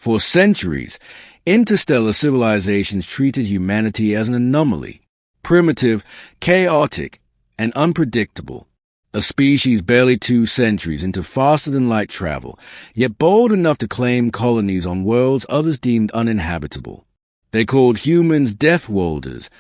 For centuries, interstellar civilizations treated humanity as an anomaly, primitive, chaotic, and unpredictable. A species barely 2 centuries into faster-than-light travel, yet bold enough to claim colonies on worlds others deemed uninhabitable. They called humans Deathworlders,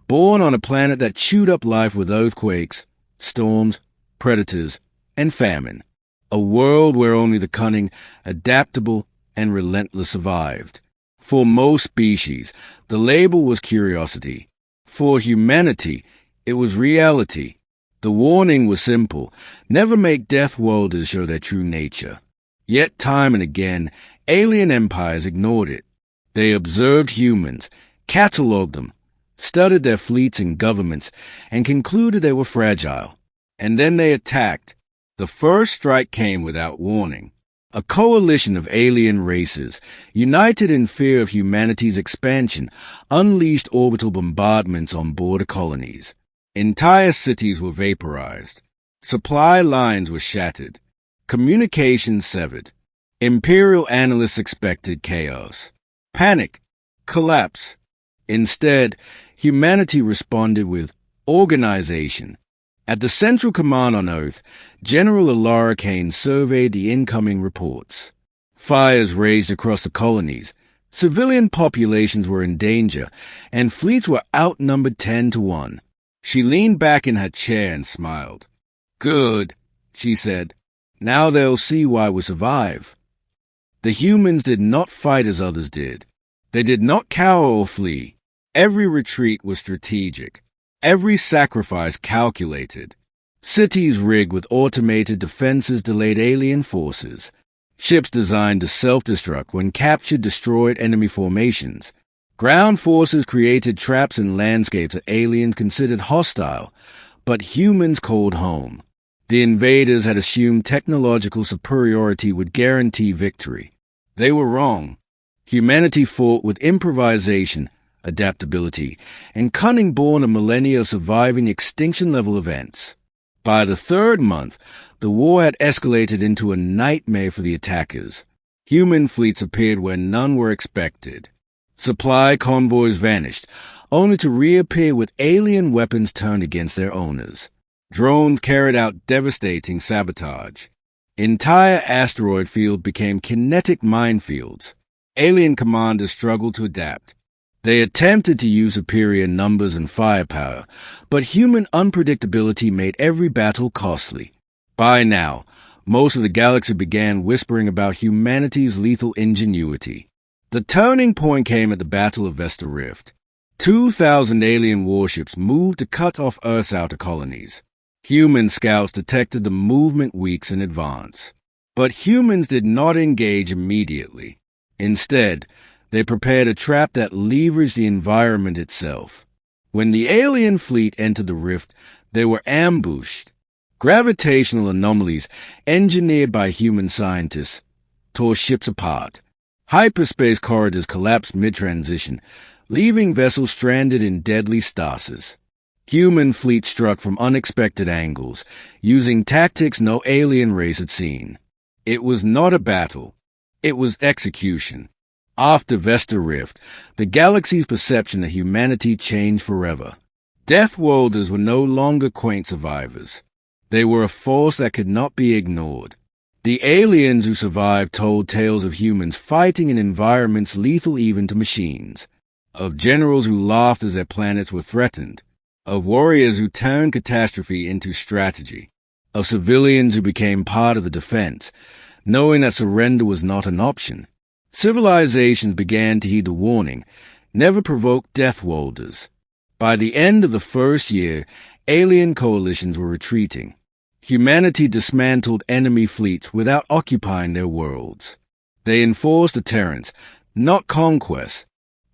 born on a planet that chewed up life with earthquakes, storms, predators, and famine. A world where only the cunning, adaptable, and relentless survived. For most species, the label was curiosity. For humanity, it was reality. The warning was simple: never make Deathworlders show their true nature. Yet time and again, alien empires ignored it. They observed humans, catalogued them, studied their fleets and governments, and concluded they were fragile. And then they attacked. The first strike came without warning. A coalition of alien races, united in fear of humanity's expansion, unleashed orbital bombardments on border colonies. Entire cities were vaporized. Supply lines were shattered. Communications severed. Imperial analysts expected chaos, panic, collapse. Instead, humanity responded with organization. At the Central Command on Earth, General Alara Kane surveyed the incoming reports. Fires raged across the colonies. Civilian populations were in danger, and fleets were outnumbered 10-1. She leaned back in her chair and smiled. "Good," she said. "Now they'll see why we survive." The humans did not fight as others did. They did not cower or flee. Every retreat was strategic. Every sacrifice calculated. Cities rigged with automated defenses delayed alien forces. Ships designed to self-destruct when captured destroyed enemy formations. Ground forces created traps in landscapes that aliens considered hostile, but humans called home. The invaders had assumed technological superiority would guarantee victory. They were wrong. Humanity fought with improvisation, adaptability, and cunning born of millennia of surviving extinction-level events. By the 3rd month, the war had escalated into a nightmare for the attackers. Human fleets appeared where none were expected. Supply convoys vanished, only to reappear with alien weapons turned against their owners. Drones carried out devastating sabotage. Entire asteroid fields became kinetic minefields. Alien commanders struggled to adapt. They attempted to use superior numbers and firepower, but human unpredictability made every battle costly. By now, most of the galaxy began whispering about humanity's lethal ingenuity. The turning point came at the Battle of Vesta Rift. 2,000 alien warships moved to cut off Earth's outer colonies. Human scouts detected the movement weeks in advance. But humans did not engage immediately. Instead, they prepared a trap that leveraged the environment itself. When the alien fleet entered the rift, they were ambushed. Gravitational anomalies, engineered by human scientists, tore ships apart. Hyperspace corridors collapsed mid-transition, leaving vessels stranded in deadly stasis. Human fleets struck from unexpected angles, using tactics no alien race had seen. It was not a battle. It was execution. After Vesta Rift, the galaxy's perception of humanity changed forever. Deathworlders were no longer quaint survivors. They were a force that could not be ignored. The aliens who survived told tales of humans fighting in environments lethal even to machines, of generals who laughed as their planets were threatened, of warriors who turned catastrophe into strategy, of civilians who became part of the defense, knowing that surrender was not an option. Civilizations began to heed the warning, never provoke Deathworlders. By the end of the first year, alien coalitions were retreating. Humanity dismantled enemy fleets without occupying their worlds. They enforced deterrence, not conquest.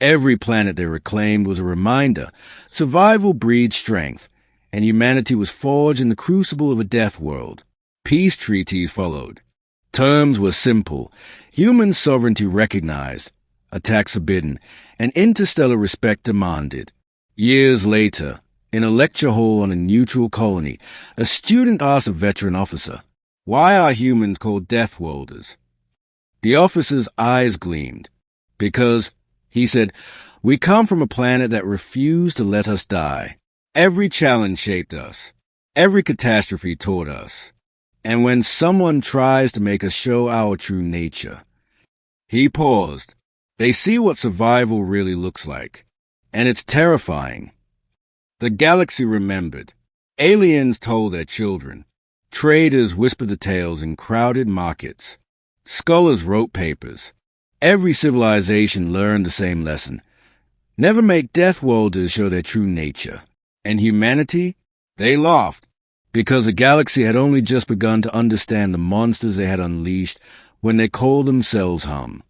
Every planet they reclaimed was a reminder: survival breeds strength, and humanity was forged in the crucible of a death world. Peace treaties followed. Terms were simple: human sovereignty recognized, attacks forbidden, and interstellar respect demanded. Years later, in a lecture hall on a neutral colony, a student asked a veteran officer, "Why are humans called Deathworlders?" The officer's eyes gleamed, because, he said, we come from a planet that refused to let us die. Every challenge shaped us. Every catastrophe taught us. And when someone tries to make us show our true nature, he paused. They see what survival really looks like. And it's terrifying. The galaxy remembered. Aliens told their children. Traders whispered the tales in crowded markets. Scholars wrote papers. Every civilization learned the same lesson. Never make Deathworlders show their true nature. And humanity? They laughed, because the galaxy had only just begun to understand the monsters they had unleashed when they called themselves Hum.